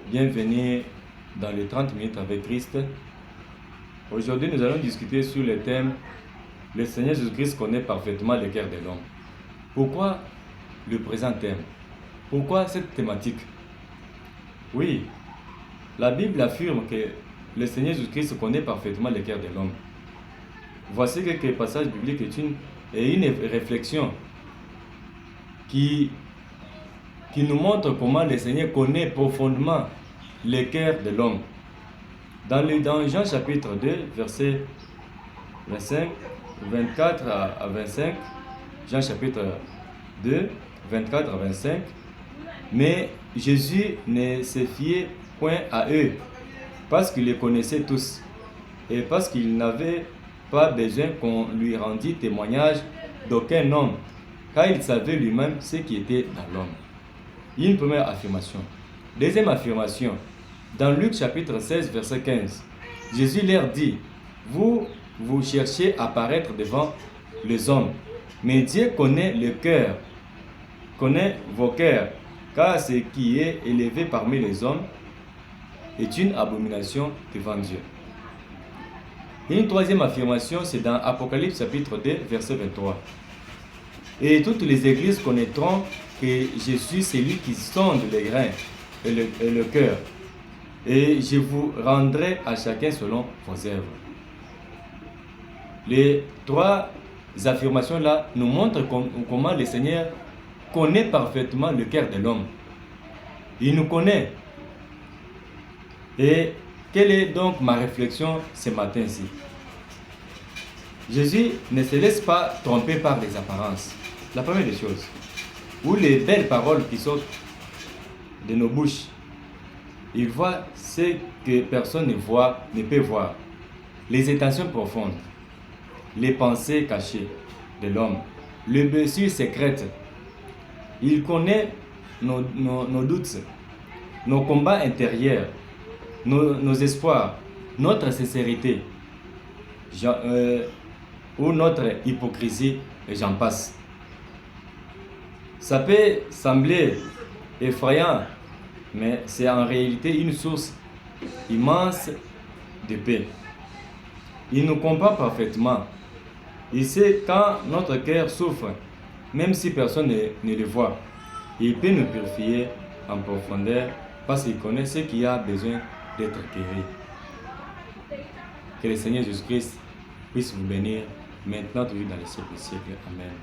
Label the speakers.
Speaker 1: Bienvenue dans les 30 minutes avec Christ. Aujourd'hui, nous allons discuter sur le thème « Le Seigneur Jésus-Christ connaît parfaitement le cœur de l'homme ». Pourquoi le présent thème? Pourquoi cette thématique? Oui, la Bible affirme que le Seigneur Jésus-Christ connaît parfaitement le cœur de l'homme. Voici quelques passages bibliques et une réflexion qui nous montre comment le Seigneur connaît profondément le cœur de l'homme. Dans Jean chapitre 2, versets 25, 24 à 25, Jean chapitre 2, 24 à 25, mais Jésus ne se fiait point à eux, parce qu'il les connaissait tous, et parce qu'il n'avait pas besoin qu'on lui rendît témoignage d'aucun homme, car il savait lui-même ce qui était dans l'homme. Une première affirmation. Deuxième affirmation. Dans Luc chapitre 16, verset 15, Jésus leur dit, vous cherchez à paraître devant les hommes, mais Dieu connaît le cœur, connaît vos cœurs, car ce qui est élevé parmi les hommes est une abomination devant Dieu. Une troisième affirmation, c'est dans Apocalypse chapitre 2, verset 23. Et toutes les églises connaîtront que Jésus, c'est lui qui sonde les reins et le cœur. Et je vous rendrai à chacun selon vos œuvres. Les trois affirmations-là nous montrent comment le Seigneur connaît parfaitement le cœur de l'homme. Il nous connaît. Et quelle est donc ma réflexion ce matin-ci? Jésus ne se laisse pas tromper par les apparences. La première des choses, ou les belles paroles qui sortent de nos bouches. Il voit ce que personne ne voit, ne peut voir. Les intentions profondes, les pensées cachées de l'homme, les blessures secrètes. Il connaît nos doutes, nos combats intérieurs, nos espoirs, notre sincérité, ou notre hypocrisie, et j'en passe. Ça peut sembler effrayant, mais c'est en réalité une source immense de paix. Il nous comprend parfaitement. Il sait quand notre cœur souffre, même si personne ne le voit. Il peut nous purifier en profondeur parce qu'il connaît ce qui a besoin d'être guéri. Que le Seigneur Jésus-Christ puisse vous bénir maintenant, toujours dans les siècles des siècles. Amen.